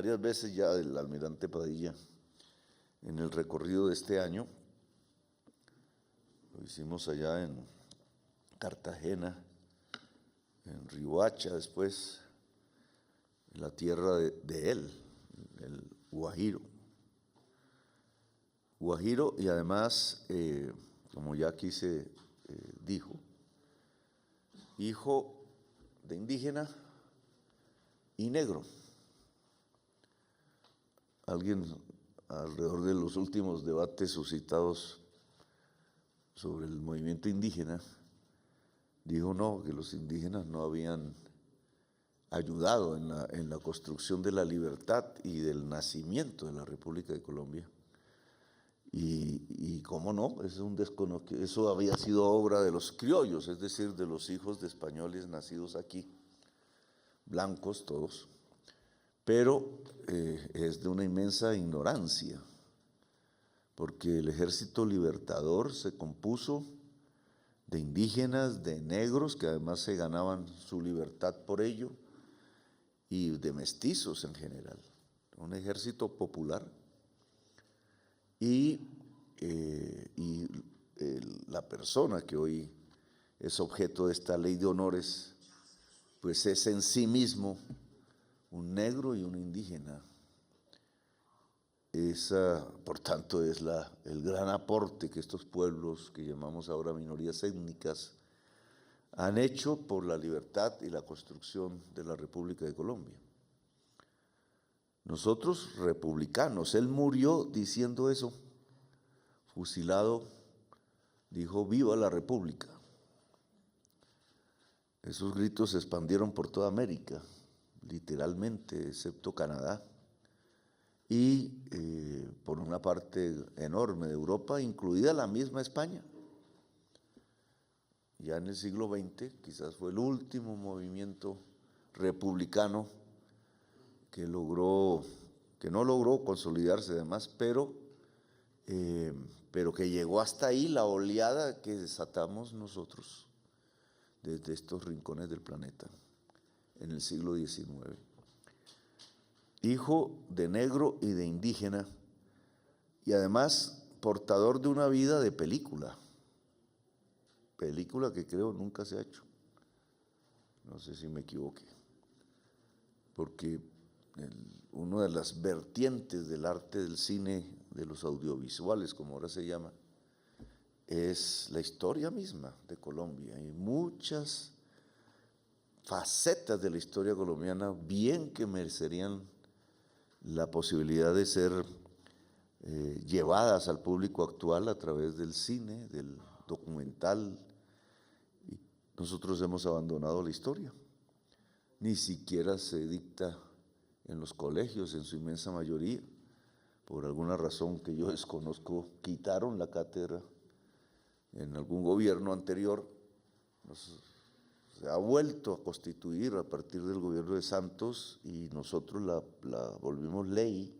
varias veces ya del almirante Padilla en el recorrido de este año. Lo hicimos allá en Cartagena, en Riohacha, después en la tierra de él, el Guajiro. Guajiro, y además, como ya aquí se dijo, hijo de indígena y negro. Alguien alrededor de los últimos debates suscitados sobre el movimiento indígena dijo no, que los indígenas no habían ayudado en la construcción de la libertad y del nacimiento de la República de Colombia. Y cómo no, eso había sido obra de los criollos, es decir, de los hijos de españoles nacidos aquí, blancos todos, pero es de una inmensa ignorancia, porque el ejército libertador se compuso de indígenas, de negros, que además se ganaban su libertad por ello, y de mestizos en general, un ejército popular. Y la persona que hoy es objeto de esta ley de honores, pues es en sí mismo un negro y un indígena. Esa, por tanto, es el gran aporte que estos pueblos, que llamamos ahora minorías étnicas, han hecho por la libertad y la construcción de la República de Colombia. Nosotros, republicanos, él murió diciendo eso, fusilado, dijo ¡viva la República! Esos gritos se expandieron por toda América, literalmente, excepto Canadá, y por una parte enorme de Europa, incluida la misma España. Ya en el siglo XX, quizás fue el último movimiento republicano que no logró consolidarse además, pero que llegó hasta ahí la oleada que desatamos nosotros desde estos rincones del planeta en el siglo XIX. Hijo de negro y de indígena, y además portador de una vida de película que creo nunca se ha hecho. No sé si me equivoqué, porque una de las vertientes del arte del cine, de los audiovisuales, como ahora se llama, es la historia misma de Colombia. Hay muchas facetas de la historia colombiana bien que merecerían la posibilidad de ser llevadas al público actual a través del cine, del documental. Y nosotros hemos abandonado la historia. Ni siquiera se dicta en los colegios, en su inmensa mayoría. Por alguna razón que yo desconozco, quitaron la cátedra en algún gobierno anterior. Se ha vuelto a constituir a partir del gobierno de Santos y nosotros la volvimos ley,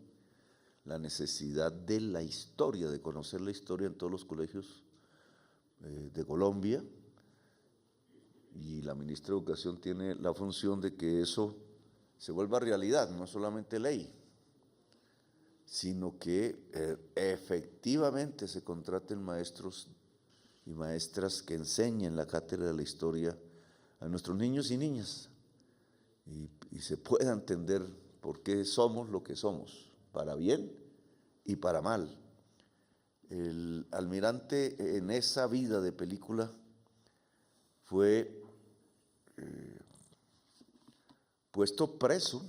la necesidad de la historia, de conocer la historia en todos los colegios de Colombia, y la ministra de Educación tiene la función de que eso se vuelva realidad, no solamente ley, sino que efectivamente se contraten maestros y maestras que enseñen la cátedra de la historia a nuestros niños y niñas, y se pueda entender por qué somos lo que somos, para bien y para mal. El almirante en esa vida de película fue puesto preso.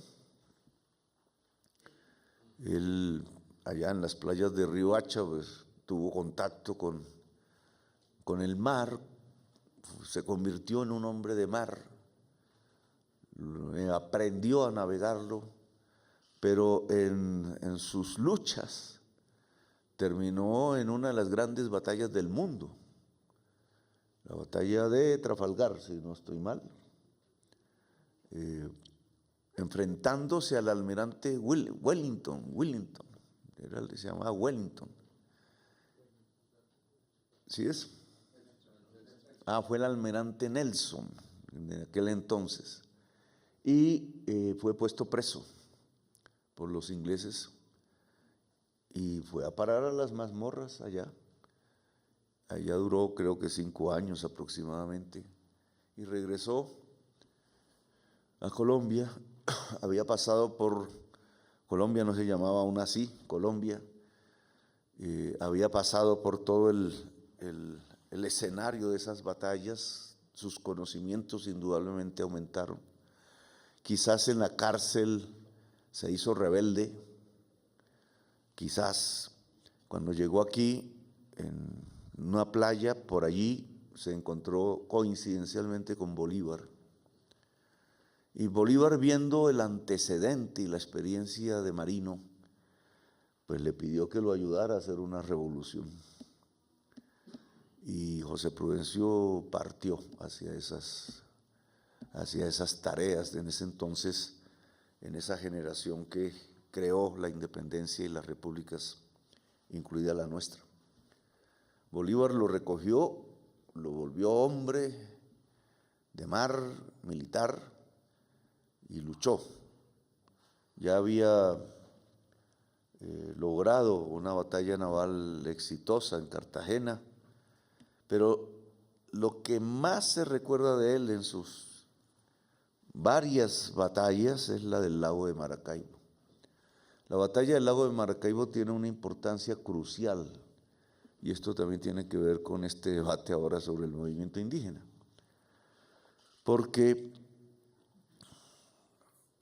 Él, allá en las playas de Riohacha, pues, tuvo contacto con el mar, se convirtió en un hombre de mar, aprendió a navegarlo, pero en sus luchas terminó en una de las grandes batallas del mundo, la batalla de Trafalgar, si no estoy mal, enfrentándose al almirante Wellington, se llamaba Wellington. ¿Sí es? Fue el almirante Nelson en aquel entonces, y fue puesto preso por los ingleses y fue a parar a las mazmorras allá. Allá duró creo que 5 años aproximadamente y regresó a Colombia. Había pasado por Colombia, no se llamaba aún así, Colombia. Había pasado por todo el escenario de esas batallas, sus conocimientos indudablemente aumentaron. Quizás en la cárcel se hizo rebelde, quizás cuando llegó aquí en una playa, por allí se encontró coincidencialmente con Bolívar. Y Bolívar, viendo el antecedente y la experiencia de Marino, pues le pidió que lo ayudara a hacer una revolución. Y José Prudencio partió hacia esas tareas en ese entonces, en esa generación que creó la independencia y las repúblicas, incluida la nuestra. Bolívar lo recogió, lo volvió hombre de mar, militar, y luchó. Ya había logrado una batalla naval exitosa en Cartagena, pero lo que más se recuerda de él en sus varias batallas es la del lago de Maracaibo. La batalla del lago de Maracaibo tiene una importancia crucial, y esto también tiene que ver con este debate ahora sobre el movimiento indígena, porque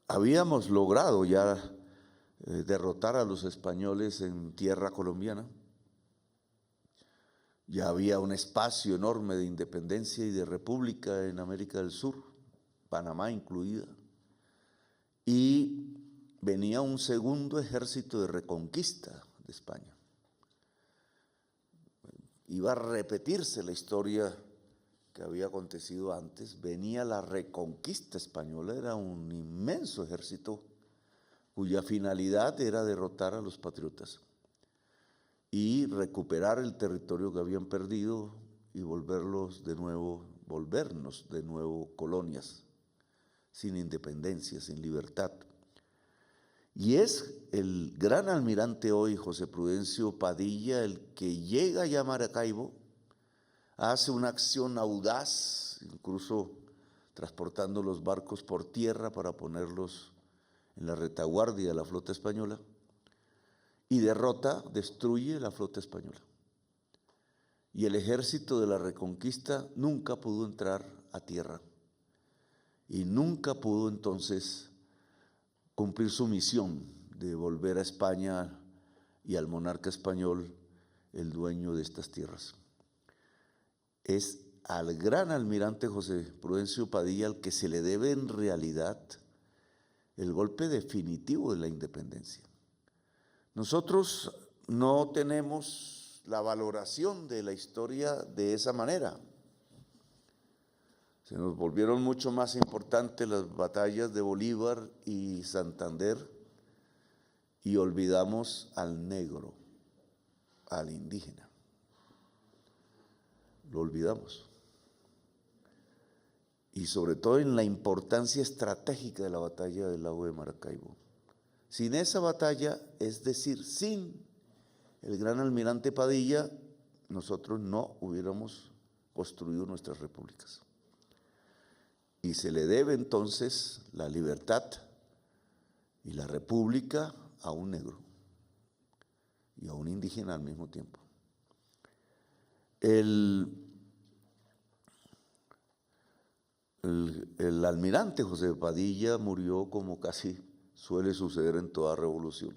habíamos logrado ya derrotar a los españoles en tierra colombiana. Ya había un espacio enorme de independencia y de república en América del Sur, Panamá incluida. Y venía un segundo ejército de reconquista de España. Iba a repetirse la historia que había acontecido antes. Venía la reconquista española, era un inmenso ejército cuya finalidad era derrotar a los patriotas y recuperar el territorio que habían perdido y volvernos de nuevo colonias, sin independencia, sin libertad. Y es el gran almirante hoy, José Prudencio Padilla, el que llega ya a Maracaibo, hace una acción audaz, incluso transportando los barcos por tierra para ponerlos en la retaguardia de la flota española, y destruye la flota española. Y el ejército de la Reconquista nunca pudo entrar a tierra y nunca pudo entonces cumplir su misión de volver a España y al monarca español el dueño de estas tierras. Es al gran almirante José Prudencio Padilla al que se le debe en realidad el golpe definitivo de la independencia. Nosotros no tenemos la valoración de la historia de esa manera. Se nos volvieron mucho más importantes las batallas de Bolívar y Santander y olvidamos al negro, al indígena. Lo olvidamos. Y sobre todo en la importancia estratégica de la batalla del lago de Maracaibo. Sin esa batalla, es decir, sin el gran almirante Padilla, nosotros no hubiéramos construido nuestras repúblicas. Y se le debe entonces la libertad y la república a un negro y a un indígena al mismo tiempo. El almirante José Padilla murió como casi suele suceder en toda revolución.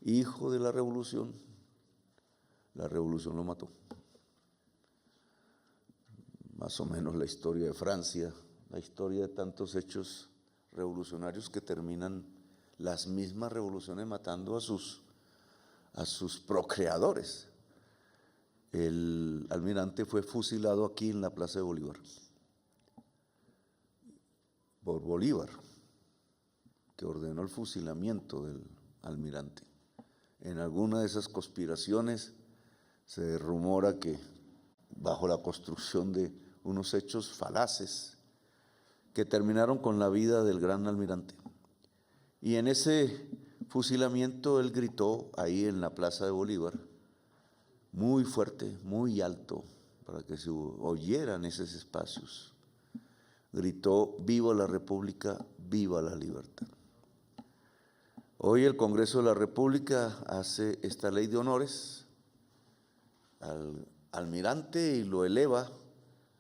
Hijo de la revolución lo mató. Más o menos la historia de Francia, la historia de tantos hechos revolucionarios que terminan las mismas revoluciones matando a sus procreadores. El almirante fue fusilado aquí en la Plaza de Bolívar por Bolívar, que ordenó el fusilamiento del almirante. En alguna de esas conspiraciones se rumora que bajo la construcción de unos hechos falaces que terminaron con la vida del gran almirante. Y en ese fusilamiento él gritó ahí en la Plaza de Bolívar, muy fuerte, muy alto, para que se oyeran esos espacios. Gritó: viva la República, viva la libertad. Hoy el Congreso de la República hace esta ley de honores al almirante y lo eleva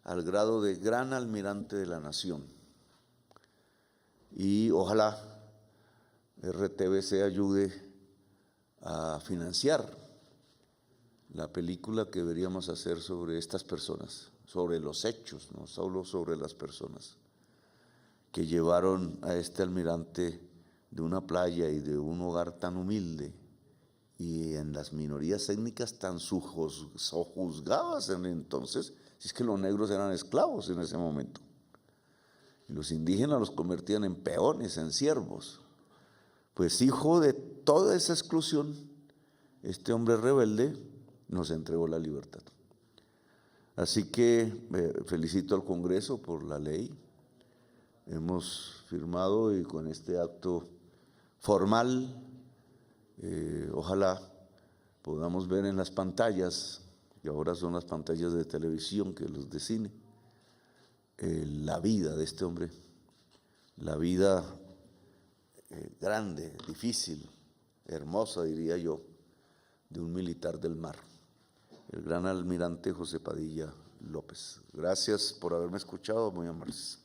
al grado de gran almirante de la nación. Y ojalá RTBC ayude a financiar la película que deberíamos hacer sobre estas personas, sobre los hechos, no solo sobre las personas que llevaron a este almirante de una playa y de un hogar tan humilde y en las minorías étnicas tan sojuzgadas en entonces, si es que los negros eran esclavos en ese momento. Y los indígenas los convertían en peones, en siervos. Pues hijo de toda esa exclusión, este hombre rebelde nos entregó la libertad. Así que felicito al Congreso por la ley. Hemos firmado y con este acto formal, ojalá podamos ver en las pantallas, que ahora son las pantallas de televisión que los de cine, la vida de este hombre, la vida grande, difícil, hermosa, diría yo, de un militar del mar, el gran almirante José Padilla López. Gracias por haberme escuchado, muy amables.